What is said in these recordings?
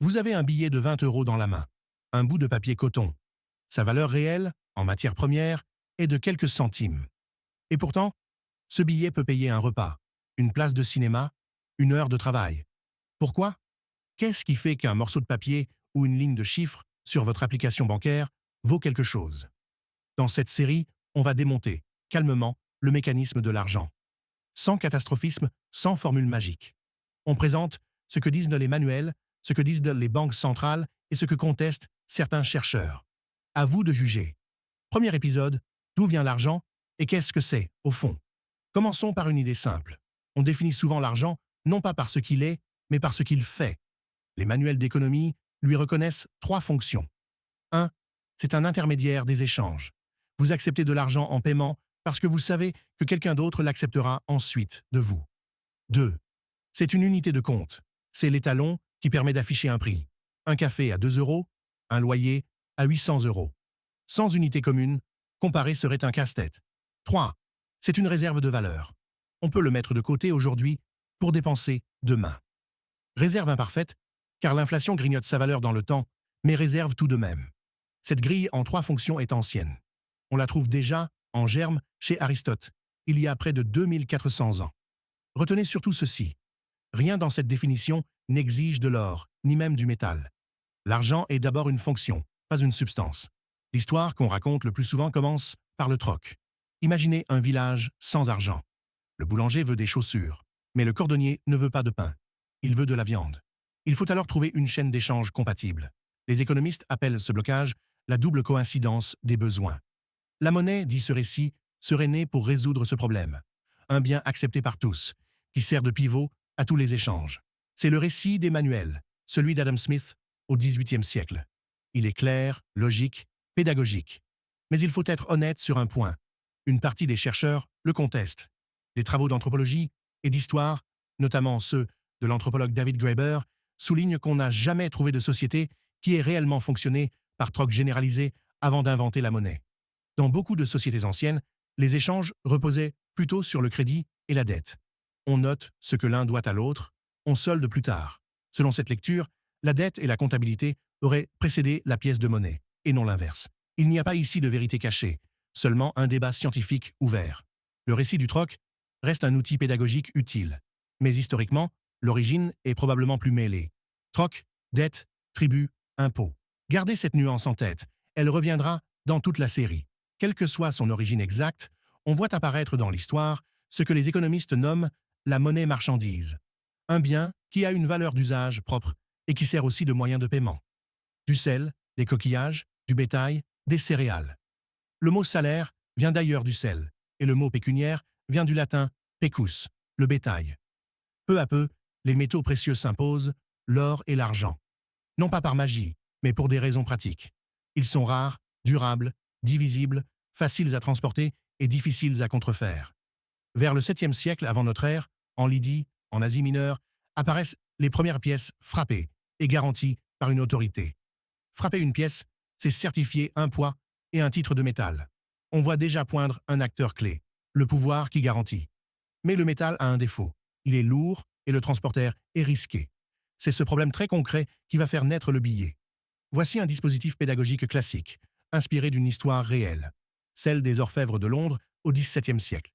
Vous avez un billet de 20 € dans la main, un bout de papier coton. Sa valeur réelle, en matière première, est de quelques centimes. Et pourtant, ce billet peut payer un repas, une place de cinéma, une heure de travail. Pourquoi? Qu'est-ce qui fait qu'un morceau de papier ou une ligne de chiffres sur votre application bancaire vaut quelque chose? Dans cette série, on va démonter, calmement, le mécanisme de l'argent. Sans catastrophisme, sans formule magique. On présente ce que disent les manuels, ce que disent les banques centrales et ce que contestent certains chercheurs. À vous de juger. Premier épisode, d'où vient l'argent et qu'est-ce que c'est, au fond? Commençons par une idée simple. On définit souvent l'argent non pas par ce qu'il est, mais par ce qu'il fait. Les manuels d'économie lui reconnaissent 3 fonctions. 1. C'est un intermédiaire des échanges. Vous acceptez de l'argent en paiement parce que vous savez que quelqu'un d'autre l'acceptera ensuite de vous. 2. C'est une unité de compte. C'est l'étalon qui permet d'afficher un prix. Un café à 2 €, un loyer à 800 €. Sans unité commune, comparer serait un casse-tête. 3. C'est une réserve de valeur. On peut le mettre de côté aujourd'hui pour dépenser demain. Réserve imparfaite, car l'inflation grignote sa valeur dans le temps, mais réserve tout de même. Cette grille en 3 fonctions est ancienne. On la trouve déjà en germe chez Aristote, il y a près de 2400 ans. Retenez surtout ceci. Rien dans cette définition n'exige de l'or, ni même du métal. L'argent est d'abord une fonction, pas une substance. L'histoire qu'on raconte le plus souvent commence par le troc. Imaginez un village sans argent. Le boulanger veut des chaussures, mais le cordonnier ne veut pas de pain. Il veut de la viande. Il faut alors trouver une chaîne d'échange compatible. Les économistes appellent ce blocage la double coïncidence des besoins. La monnaie, dit ce récit, serait née pour résoudre ce problème. Un bien accepté par tous, qui sert de pivot à tous les échanges. C'est le récit des manuels, celui d'Adam Smith au XVIIIe siècle. Il est clair, logique, pédagogique. Mais il faut être honnête sur un point. Une partie des chercheurs le contestent. Les travaux d'anthropologie et d'histoire, notamment ceux de l'anthropologue David Graeber, soulignent qu'on n'a jamais trouvé de société qui ait réellement fonctionné par troc généralisé avant d'inventer la monnaie. Dans beaucoup de sociétés anciennes, les échanges reposaient plutôt sur le crédit et la dette. On note ce que l'un doit à l'autre, on solde plus tard. Selon cette lecture, la dette et la comptabilité auraient précédé la pièce de monnaie, et non l'inverse. Il n'y a pas ici de vérité cachée, seulement un débat scientifique ouvert. Le récit du troc reste un outil pédagogique utile, mais historiquement, l'origine est probablement plus mêlée. Troc, dette, tribut, impôt. Gardez cette nuance en tête, elle reviendra dans toute la série. Quelle que soit son origine exacte, on voit apparaître dans l'histoire ce que les économistes nomment la monnaie marchandise. Un bien qui a une valeur d'usage propre et qui sert aussi de moyen de paiement. Du sel, des coquillages, du bétail, des céréales. Le mot salaire vient d'ailleurs du sel, et le mot pécuniaire vient du latin pecus, le bétail. Peu à peu, les métaux précieux s'imposent, l'or et l'argent. Non pas par magie, mais pour des raisons pratiques. Ils sont rares, durables, divisibles, faciles à transporter et difficiles à contrefaire. Vers le 7e siècle avant notre ère, en Lydie, en Asie mineure, apparaissent les premières pièces frappées et garanties par une autorité. Frapper une pièce, c'est certifier un poids et un titre de métal. On voit déjà poindre un acteur clé, le pouvoir qui garantit. Mais le métal a un défaut. Il est lourd et le transporteur est risqué. C'est ce problème très concret qui va faire naître le billet. Voici un dispositif pédagogique classique, inspiré d'une histoire réelle, celle des orfèvres de Londres au XVIIe siècle.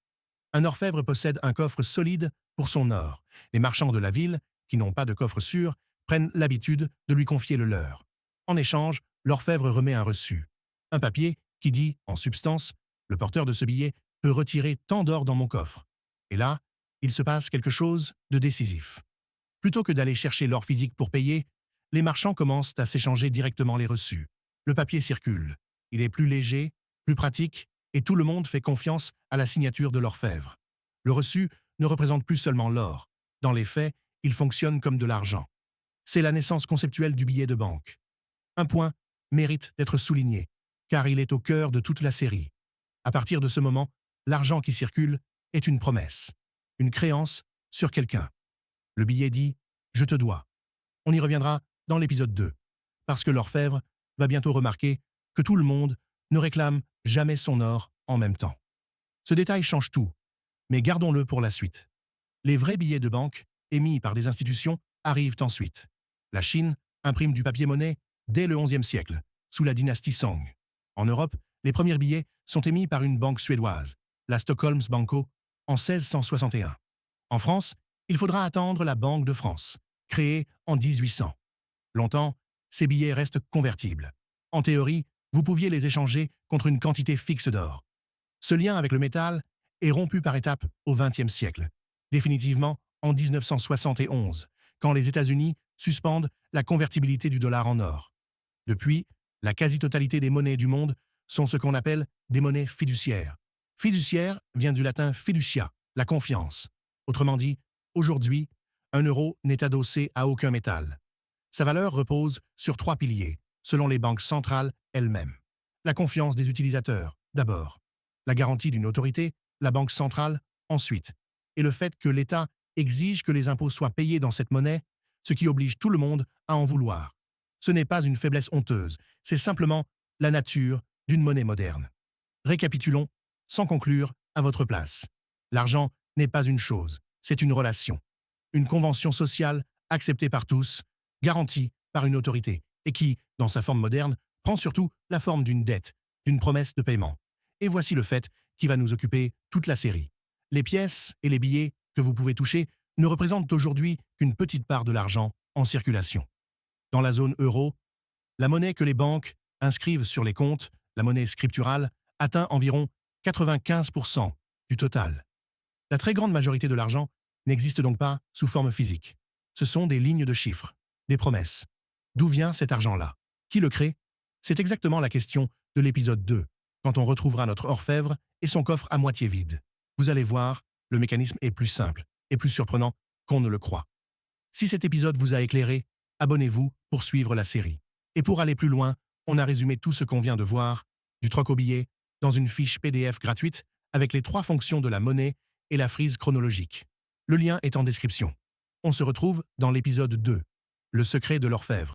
Un orfèvre possède un coffre solide pour son or. Les marchands de la ville, qui n'ont pas de coffre sûr, prennent l'habitude de lui confier le leur. En échange, l'orfèvre remet un reçu. Un papier qui dit, en substance, le porteur de ce billet peut retirer tant d'or dans mon coffre. Et là, il se passe quelque chose de décisif. Plutôt que d'aller chercher l'or physique pour payer, les marchands commencent à s'échanger directement les reçus. Le papier circule. Il est plus léger, plus pratique, et tout le monde fait confiance à la signature de l'orfèvre. Le reçu ne représente plus seulement l'or. Dans les faits, il fonctionne comme de l'argent. C'est la naissance conceptuelle du billet de banque. Un point mérite d'être souligné, car il est au cœur de toute la série. À partir de ce moment, l'argent qui circule est une promesse, une créance sur quelqu'un. Le billet dit « Je te dois ». On y reviendra dans l'épisode 2, parce que l'orfèvre va bientôt remarquer que tout le monde ne réclame jamais son or en même temps. Ce détail change tout, mais gardons-le pour la suite. Les vrais billets de banque, émis par des institutions, arrivent ensuite. La Chine impriment du papier-monnaie dès le XIe siècle, sous la dynastie Song. En Europe, les premiers billets sont émis par une banque suédoise, la Stockholms Banco, en 1661. En France, il faudra attendre la Banque de France, créée en 1800. Longtemps, ces billets restent convertibles. En théorie, vous pouviez les échanger contre une quantité fixe d'or. Ce lien avec le métal est rompu par étapes au XXe siècle, définitivement en 1971, quand les États-Unis suspendent la convertibilité du dollar en or. Depuis, la quasi-totalité des monnaies du monde sont ce qu'on appelle des monnaies fiduciaires. Fiduciaire vient du latin fiducia, la confiance. Autrement dit, aujourd'hui, un euro n'est adossé à aucun métal. Sa valeur repose sur 3 piliers, selon les banques centrales elles-mêmes. La confiance des utilisateurs, d'abord. La garantie d'une autorité, la banque centrale, ensuite. Et le fait que l'État exige que les impôts soient payés dans cette monnaie, ce qui oblige tout le monde à en vouloir. Ce n'est pas une faiblesse honteuse, c'est simplement la nature d'une monnaie moderne. Récapitulons, sans conclure, à votre place. L'argent n'est pas une chose, c'est une relation. Une convention sociale acceptée par tous, garantie par une autorité, et qui, dans sa forme moderne, prend surtout la forme d'une dette, d'une promesse de paiement. Et voici le fait qui va nous occuper toute la série. Les pièces et les billets que vous pouvez toucher ne représentent aujourd'hui qu'une petite part de l'argent en circulation. Dans la zone euro, la monnaie que les banques inscrivent sur les comptes, la monnaie scripturale, atteint environ 95% du total. La très grande majorité de l'argent n'existe donc pas sous forme physique. Ce sont des lignes de chiffres, des promesses. D'où vient cet argent-là? Qui le crée? C'est exactement la question de l'épisode 2, quand on retrouvera notre orfèvre et son coffre à moitié vide. Vous allez voir, le mécanisme est plus simple et plus surprenant qu'on ne le croit. Si cet épisode vous a éclairé, abonnez-vous pour suivre la série. Et pour aller plus loin, on a résumé tout ce qu'on vient de voir, du troc au billet, dans une fiche PDF gratuite avec les 3 fonctions de la monnaie et la frise chronologique. Le lien est en description. On se retrouve dans l'épisode 2, le secret de l'orfèvre.